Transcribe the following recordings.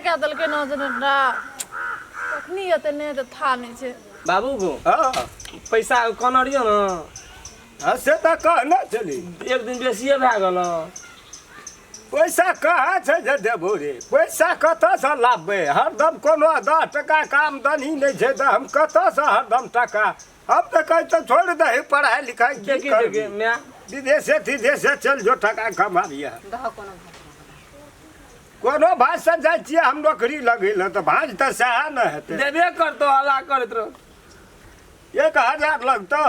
क्या दल के न जनरा कखनी एते ने त था नहीं छे बाबू को पैसा कोन अड़ियो न से त कहना चली एक दिन बेसिए भए गेल पैसा कहाँ छै जे देबो रे पैसा कतऽसँ लाबबै हरदम कोनो 10 टका के आमदनी नहि छै तऽ हम कतऽसँ हरदम टका हम तऽ कहै तऽ छोड़ दही पढ़ाइ लिखाइ की करबै विदेशे चल जो टका कमाबिया कोनो भाषा से जाइ छियै हम नौकरी लगेलहुँ तऽ भाँज तऽ सएह ने हेतै देबे करतो हल्ला करैत रह 1000 लगतौ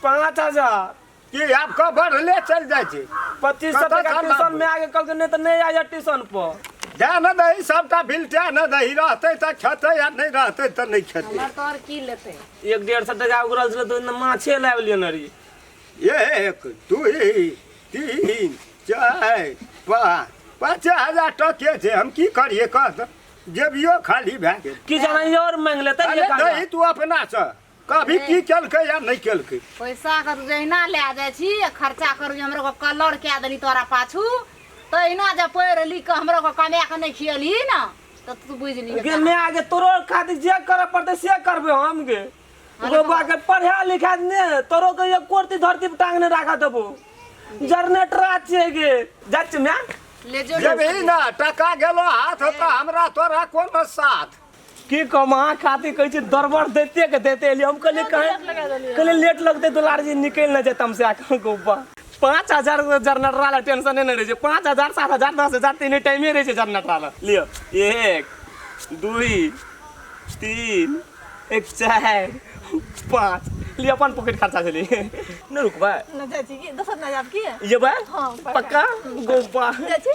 5000 कि आब कब बढ़ले चल जाइ छै 2500 टका ट्यूशन में आगे कल के नहीं तो नहीं आया ट्यूशन पर जा न दही सबटा बिलटा न दही रहतै तऽ खेतै या नहीं रहतै तऽ नहीं खेतै हमरा तोर की लेतै 1-150 टका उगरल छलै तो माछे लाब लियो न री 1 2 3 4 5 5000 टके छै हम की करिए कह जेबियो खाली भए गेल की जाना और मांग लेतै अरे दही तू अपना से कभी की केलकै या नहीं केलकै पैसा कर जहिना ले जाय छी खर्चा करू हमरो को कलर के देली तोरा पाछू तहिना जे पढ़ लिख के हमरो को कमा के नहीं खियली ना त तू बुझ ली के मैं आगे तोरो खातिर जे करे पड़ते से करबे हम गे गोबा के पढ़ा लिखा ने तोरो के एक कोर्ती धरती पे टांगने राखा देबो जनरेटर छै गे जाच मैं ले जो जेबही ना टका गेलो हाथ त हमरा तोरा कोनो साथ की कमा खातिर कहै छै दरबार देते के देते एलिए हम कहले लेट लगते दुलार जी निकल न जेत हमसे आके गोबा 5000 जनरेटर वाला टेंशन नहीं रहे 5000 7000 10000 तीन टाइम रहे छै जनरेटर वाला लियो 1 2 3 1 4 5 लिए अपन पॉकेट खर्चा चली न रुकबा न जाची की दस ना जाब की ये बा हां पक्का गोबा जाची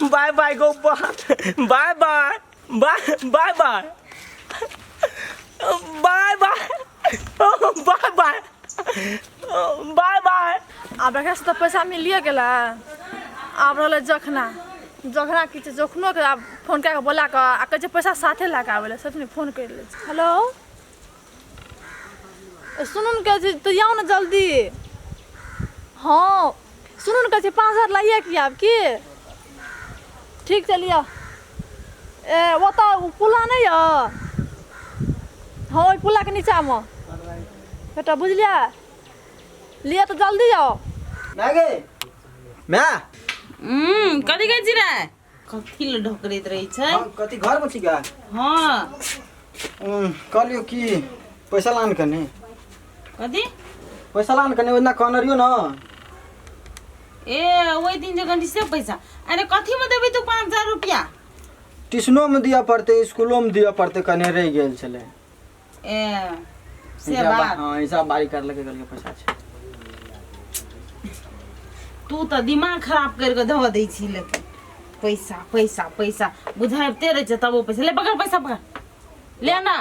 बाय बाय गोबा bye bye bye bye bye bye bye bye bye bye bye अब रखे से तो पैसा मिलिए गेला अब रहले जखना की जखनो के अब फोन के बोला के आ कहे पैसा साथे ला के आवेले सबने फोन कर ले हेलो सुनन के तो आओ ना जल्दी हां सुनन के 5000 लाइए की आप की ठीक चलिए ए वो तो पुला नहीं है हाँ पुला के नीचा में बेटा बुझलिया लिए तो जल्दी जाओ नागे मैं कथी कहै छी रे कथी ल ढोकरैत रहै छै कथी घर में छी का हां कहलियो कि पैसा लान कने कथी पैसा लान कने ओना कहनरियो न ए ओइ दिन जगह से पैसा अरे कथी में देबै तू 5000 रुपया ट्यूशनो में दिया पड़ते स्कूलो में दिया पड़ते कने रह गेल छले ए से बात हां हिसाब बारी कर लगे गल के पैसा छै तू तो दिमाग खराब कर के धो दै छी लेके पैसा पैसा पैसा बुझाइते रहे छै तब पैसा ले पकड़ पैसा पकड़ ले ना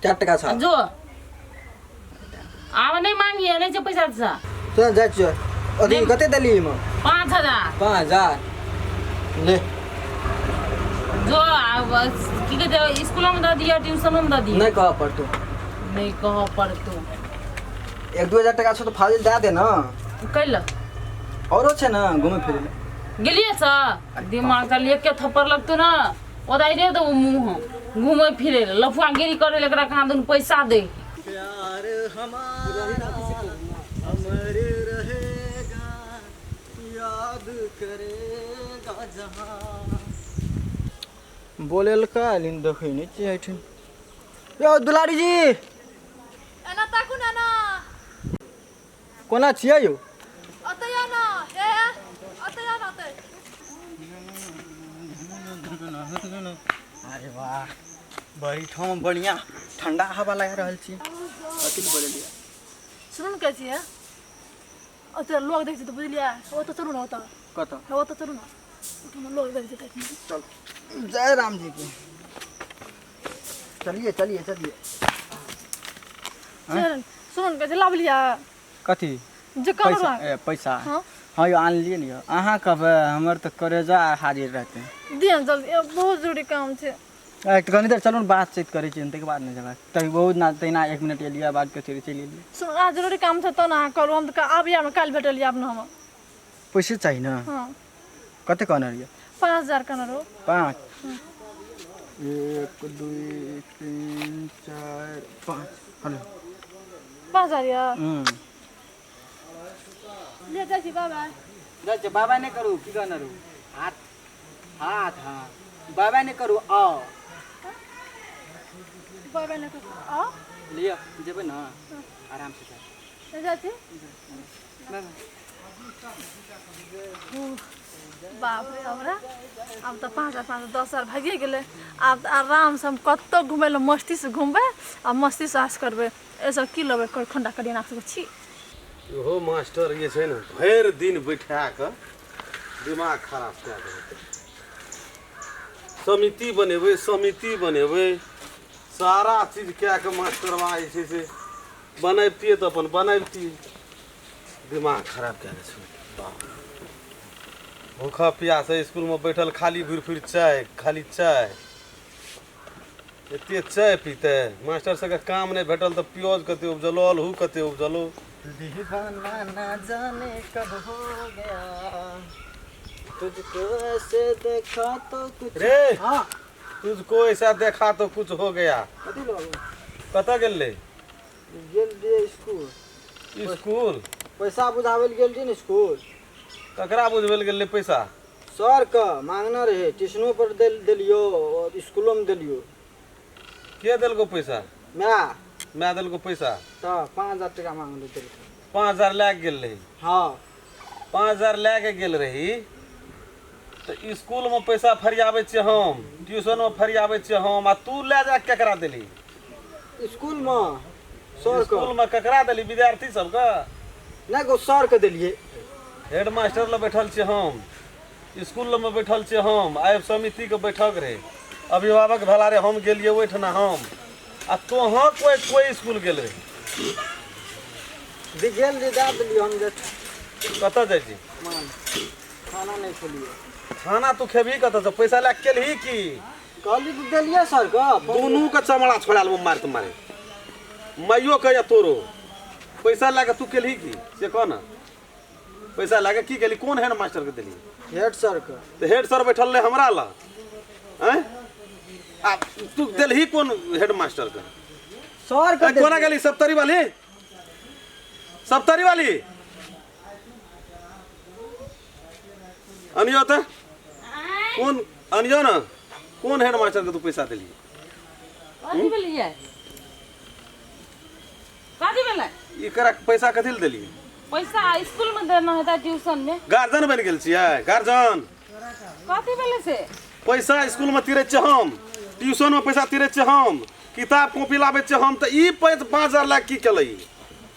4 टका छ जो आब नहीं मांगिए नहीं छै पैसा से तो जा छ अभी कते दली में 5000 ले जो आब की कहते स्कूल में द दिया ट्यूशन में द दिया नहीं कह पड़तो नहीं कह पड़तो 1-2 टका छ तो फाजिल दे दे ना कैल औरो छै ना घूमे फिरे गेलिए सा दिमाग का लेके थप्पड़ लगतो ना ओदाई रे तो मुंह घूमे फिरे लफुआ गिरी करे लेकरा कहां दुन पैसा दे प्यार हमारा अमर रहेगा याद करेगा जहां बोलेल का लिन देखै नै छी हैठन यो दुलारी जी एना ताकू ना कोना छियै यो अतया ना ए अतया ना ते अरे वाह बड़ी ठाम बढ़िया ठंडा हवा लगा रहल छी अति बोलेलिया सुनन के छी अते लोग देख तो बुझलिया ओ तो चलू ना होता कत वो तो चलू ना तुम लोग देख देख चल जय राम जी की चलिए चलिए चलिए सुनन के लाभ लिया कथी जे कम पैसा पैसा हां हाँ यो आन लिए लियो अहाँ कब हमर तो करेजा हाजिर रहते दियन जल्दी बहुत जरूरी काम छे कनी देर चलू बातचीत करे छी के बाद नहीं जगह तभी बहुत ना तैना 1 मिनट एलिया बात के चली चली सुन आज जरूरी काम छे तो ना करू हम तो आबिया में काल भेटलिया अपना हम पैसे चाहिए ना हां कते कहने रहिए 5000 कहने रहो 5 1 2 3 4 5 हेलो 5000 या ले जा छी बाबा जा जा बाबा ने करू की कहने रहू हाथ हाथ हाँ बाबा ने करू आ बाबा ने आ लिया जेबे ना आराम से ले जा छी बाप रे हमरा अब तो 5000 10,000 भागिए गेले अब आराम से हम कत्तो घुमे लो मस्ती से घूमबे आ मस्ती से आस करबे ऐसा की लेबे कोई खंडा करी ना सके छी ओहो मास्टर ये छै ने भरि दिन बैठा कऽ दिमाग खराब कए देबै समिति बनेबै सारा चीज कए कऽ मास्टरवा जे छै से बनैबतियै तऽ अपन बनैबतियै दिमाग खराब कए दै छै भूखा प्यासे स्कूलमे बैठल खाली घुरि चाय खाली चाय एते चाय पीते मास्टर सबके काम नहीं भेटल तो प्याज कते उपजलो आलू कते उपजलो दीवाना ना जाने कब हो गया तुझको ऐसे देखा तो कुछ रे हाँ तुझको ऐसा देखा तो कुछ हो गया कथी लोग कतऽ गेल रे गेल रे स्कूल स्कूल पैसा बुझावे गेल रे स्कूल ककरा बुझबैल गेल रे पैसा सर का मांगना रहे ट्यूशनो पर दिलियो और स्कूलों में दिलियो के देलको पैसा मैं देलको पैसा तो 5000 टका मांग ले 5000 लए गेल रही हाँ 5000 लए के गेल रही तो स्कूल में पैसा फरियाबै छियै हम ट्यूशन में फरियाबै छियै हम आ तू ले जा केकरा देली स्कूल में सर का स्कूल में ककरा देली विद्यार्थी सबके नहीं को सर के दिलिए हेड मास्टर ल बैठल छियै हम स्कूल में बैठल छियै हम आइ समिति के बैठक रहे अभिभावक भेला रे हम गेलियै ओहिठना हम आ तोहाँ कोई स्कूल गेल रे गेल रे दा दिलियो हम जे कतऽ जाइ छी मान खाना नहीं खेलिए खाना तू खेबही कतऽ से पैसा लए के केलही की कहली तो दिलिए सर का दुनू के चमड़ा छोड़ा लेबो मार के मारे माइयो के या तोरो पैसा लए के तू केलही की से कह ना पैसा लए के की केली कोन हेड मास्टर के देली हेड सर का तो हेड सर बैठल रहे हमरा ला हैं आ तू देलही कोन हेड मास्टर के सर का कोना गेली सप्तरी वाली अनियो त कौन अनियो ना कौन हेड मास्टर के तू पैसा देली कथी भेलिए कथी भेलै इकरा पैसा कथी ल देली पैसा स्कूल में देना है ट्यूशन में गार्जियन बन गेल छियै गार्जियन कथी भेलै से पैसा स्कूल में तिरै छियै हम ट्यूशन में पैसा तिरै छियै हम किताब कॉपी लाबै छियै हम त ई 5000 लाख की केलै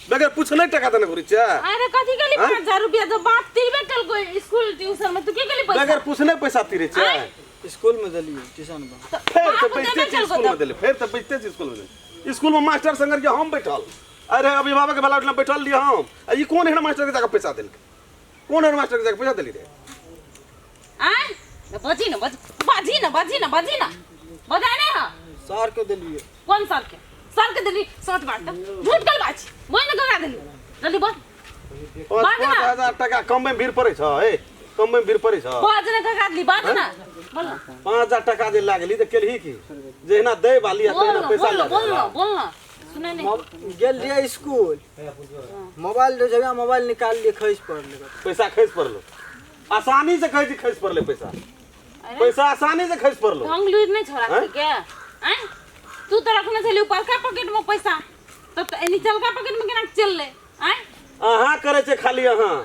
बगैर पूछले टका देने घुरै छियै अरे कथी केली 5000 रुपया तो बात तिरबे कल कोई स्कूल ट्यूशन में तू के केली पैसा बगैर पूछने पैसा तिरै छियै स्कूल में दिलिए ट्यूशन में फेर से बैठते छी स्कूल में देले फेर से बैठते छी स्कूल में स्कूल में मास्टर संग के हम बैठल अरे अभिभावक वाला उठना बैठल लिए हम ई कोन हेड मास्टर के जाके पैसा देल कोन हेड मास्टर के जाके पैसा देली रे आ बजी ना बजाय नहीं हां सर के दिलिए कौन सर के दिली सच बात झूठ कल बात बोल ना करा दिली जल्दी बोल 5000 टका कम में भीड़ पड़े छ ए कम में भीड़ पड़े छ बात ना करा दिली बात ना बोल ना 5000 टका जे लागली त केलही की जेना दे वाली तेना पैसा बोल ना सुने नहीं गेल रे स्कूल मोबाइल दे जगह मोबाइल निकाल लिए खैस पड़ ले पैसा खैस पड़लो आसानी से खैस पड़ले पैसा आसानी से खैस पड़लो अंगलूर नहीं छोड़ा के क्या हैं तू तो रखने चली ऊपर का पॉकेट में पैसा तब तो नीचे का पॉकेट में केना चल ले हैं अहाँ करे छे खाली अहाँ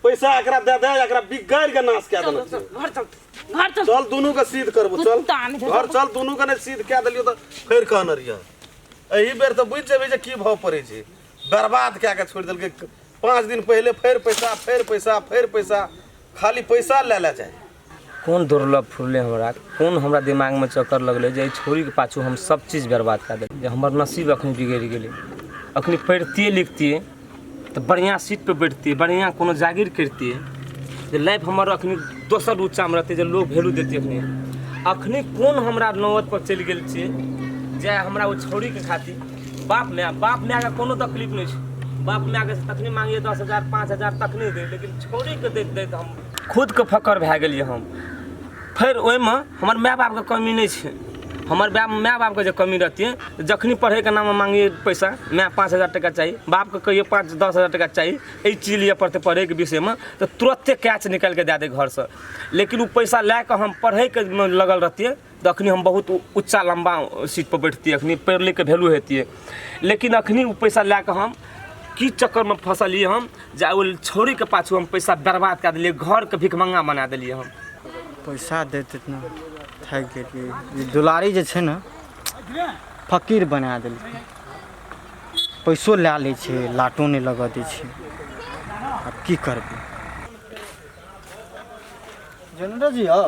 पैसा एकरा दे दे एकरा बिगाड़ के नाश कए देना छै घर चल चल दोनों के सीध करबो चल घर चल दोनों के ने सीध कए देलियो त फेर कहन रिया एही बेर त बुझ जेबे जे की भाव पड़े छै बर्बाद कए के छोड़ देलके 5 दिन पहले फेर पैसा खाली पैसा ले जाए कौन दुर्लभ फुरले हमरा कौन हमरा दिमाग में चक्कर लगले जे छोरी के पाछू हम सब चीज बर्बाद कर देली हमर नसीब अखनी बिगड़ गेले अखनी पढ़तिए लिखतिए तो बढ़िया सीट पे बैठतिए बढ़िया कोनो जागीर करतिए जे लाइफ हमर अखनी दोसर ऊंचा में रहते जे लोग वैल्यू देते अखनी कौन हमरा नौबत पर चल गेल छे जे हमरा वो छोरी के खातिर बाप माय के कोनो तकलीफ नहीं छै बाप माय के तखनी मांगिए 10,000 5,000 तक नहीं दे लेकिन छोरी के देख हम खुदके फकर भए गेलियै हम। फिर ओहिमे हमर माय बापके कमी नहि छै। हमर माय बापके जे कमी रहतियै तऽ जखनी पढ़ैके नाममे मांगिए पैसा, माय 5,000 टका चाही, बापके कहिए 5-10,000 टका चाही, एहि चीज लिए पड़तै पढ़ैके विषयमे, तऽ तुरत्ते कैच निकालि कऽ दए दे घरसँ। लेकिन ओ पैसा लए कऽ हम पढ़ैके लगल रहतियै तखनी हम बहुत ऊँचा लम्बा सीट पर बैठतियै, अखनी पढ़ि लिखके वैल्यू हेतियै। लेकिन अखनी ओ पैसा लए कऽ हम की चक्करमे फंसलियै हम, जे ओहि छौरीके पाछू हम पैसा बर्बाद कए देलियै, घरके भिखमंगा बना देलियै हम। पैसा देते न थाकि गेलियै। दुलारी जे छै ने फकीर बना देलकै। पैसो लए लै छै, लाटो नहि लगऽ दै छै। आब की करबै? जनरल जी हो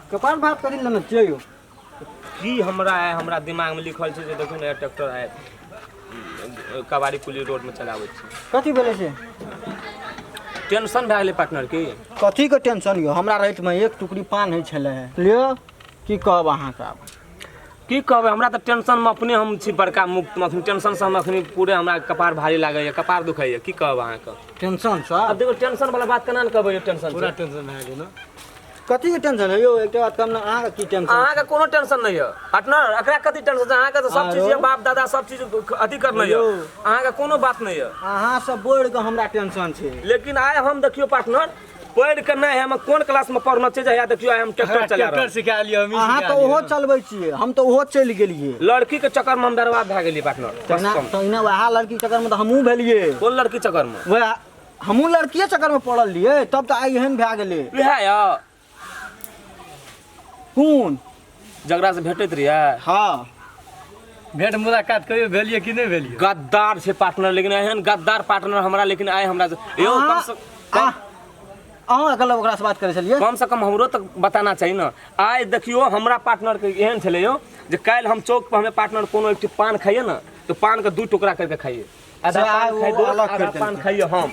कपाल भात करी लेना चाहिए। की हमरा दिमागमे लिखल छै जे देखू ने ट्रैक्टर आय कबाड़ी कुली रोडमे चलाबै छै। कथी भेलै से? टेंशन भए गेलै पार्टनर की? कथीके टेंशन यौ? हमरा रातिमे एक टुकड़ी पान होइ छलै। लियो की कहब अहाँके? आब की कहबै, हमरा तऽ टेंशनमे अपने हम छी बड़का मुक्त। अखनी टेंशनसँ हम अखनी पूरे हमरा कपार भारी लागैए, कपार दुखाइए। की कहब अहाँके? Tension sir? अब देखो टेंशन वाला बात केना कहबै? यो टेंशन पूरा टेंशन भए गेल ना। कथीके टेंशन है यौ? एकटा बात कहब ने, अहाँके की टेंशन? अहाँके कोनो टेंशन नहि यऽ पार्टनर। एकरा कथी टेंशन छै? अहाँके तऽ सब चीज यऽ, बाप दादा सब चीज अथी करना यऽ, अहाँके कोनो बात नहि यऽ। अहाँ सब बोर्ड के हमरा टेंशन छै। लेकिन आइ हम देखियो पार्टनर पढ़ि के नहि, हम कोन क्लास में पढ़ना छै, जहिया देखियो आइ हम ट्रैक्टर चला रहल। ट्रैक्टर सिखा लियो हम। अहाँ तऽ ओहो चलबै छियै, हम तऽ ओहो चलि गेलियै। लड़की के चक्कर में हम बर्बाद भए गेलियै पार्टनर। तहिना वएह लड़की चक्कर में तऽ हमहूँ भेलियै। कोन लड़की चक्कर में? वएह हमहूँ लड़किए चक्कर में पड़ल रहियै, तब तऽ आइ एहन भए गेलै। वएह यऽ कोन जकरा से भेटैत रहियै? हाँ भेंट मुलाकात कहियो भेलियै कि नहि भेलियै? गद्दार छै पार्टनर, लेकिन एहन गद्दार पार्टनर हमरा, लेकिन आइ हमरा यौ कम से कम अहाँ अकेला ओकरा से बात करै छलियै? कम से कम हमरो तक बताना चाहिए ना। आइ देखियो हमरा पार्टनर के एहन छलै यो जे काल्हि हम चौक पर हमें पार्टनर कोनो एक पान खाइए ना, तो पान के 2 टुकड़ा करके खाइए, आधा पान खाइए, आधा पान खाइए हम।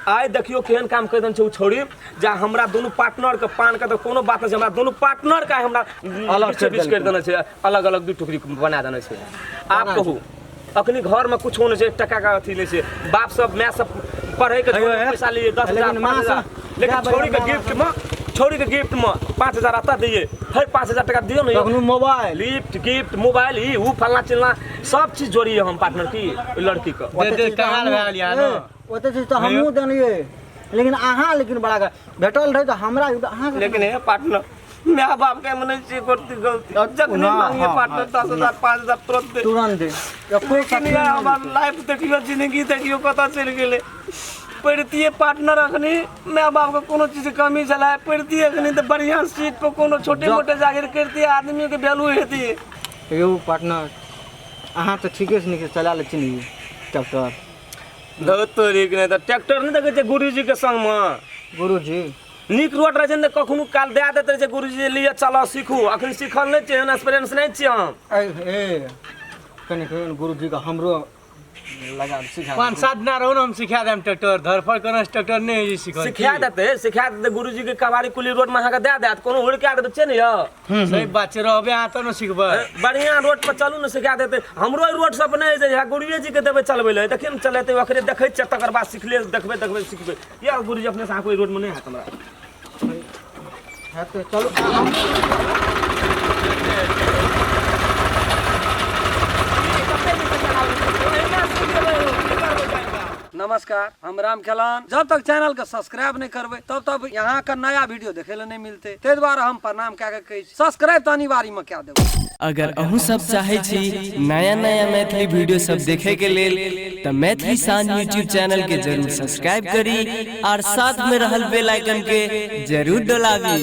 आइ देखियो केहन काम कर देन छै उ छौड़ी, जा हमरा दोनों पार्टनर के पान के तो कोनो बात नहीं छै, हमरा दोनों पार्टनर का हमरा अलग से बीच कर देना छै, अलग अलग 2 टुकड़ी बना देना छै। आप कहू अखनी घर में कुछ नहीं छै, टका का अथी नहीं छै, बाप सब माय सब पढ़े के पैसा लिए 10,000 5,000, लेकिन छौड़ी के गिफ्ट में 5,000 आता दिए, फिर 5,000 टका दियो ना, मोबाइल गिफ्ट मोबाइल ही ऊ फलना चिलना सब चीज जोड़िए हम पार्टनर की लड़की का। दे कहां भए लिया ना? ओते चीज तो हमहूँ देलियै, लेकिन अहाँ बड़ा भेटल रहे तो हमरा अहाँ। लेकिन हे पार्टनर माय बाप के मने छी करती गलती, जब नहीं मांगिए पार्टनर 10,000 5,000 तुरंत दे। लेकिन यार हमार लाइफ देखियो, जिंदगी देखियो कतऽ चलि गेलै। पढ़तिए पार्टनर अखनी माय बाप के कोनो चीज कमी छला, पढ़तिए अखनी तो बढ़िया सीट पर कोनो छोटे मोटे जागिर करती, आदमी के वैल्यू हेती। यौ पार्टनर अहाँ तो ठीके से निकल चला ले चिन्ही ट्रैक्टर। तोरी के नहीं तो ट्रैक्टर नहीं देखे गुरुजी के संग में। गुरुजी नीक रोड रहे छै कखनो काल दे देते छै, गुरुजी लिए चलो सीखू, अखन सीखल नहीं छै, एक्सपीरियंस नहीं छै हम। ए कनी गुरुजी का हमरो लगा सिखा 5-7 दिन रहो ना, हम सिखा देम ट्रैक्टर धरफड़ कोनो ट्रैक्टर नहीं सिखा देते गुरुजी के कबाड़ी कुली रोड में अहाँके दे देत, कोनो हुड़का देते छै ने यौ। सही बात छै, रहबे अहाँ तो न सिखबै। बढ़िया रोड पर चलू ने, सिखा देते। हमरो रोड सब नहीं है, गुरुए जी के देबे चलबे ले, देखिए न चलेते ओकरे देखै छै, तकर बाद सिखले देखबे सिखबे। यार गुरुजी अपने से कोई रोड में नहीं है हमरा है तो चलो। नमस्कार, हम राम खेलान। जब तक चैनल के सब्सक्राइब नहीं करबे तब तक यहाँ का नया वीडियो देखे ले नहीं मिलते, ते द्वारा हम प्रणाम कह के कही सब्सक्राइब तो अनिवार्य में क्या देबो। अगर अहू सब चाहे छी नया नया मैथिली वीडियो सब देखे के लेल तो मैथिली साँझ यूट्यूब चैनल के जरूर सब्सक्राइब करी और साथ में रहल बेल आइकन के जरूर दबावी।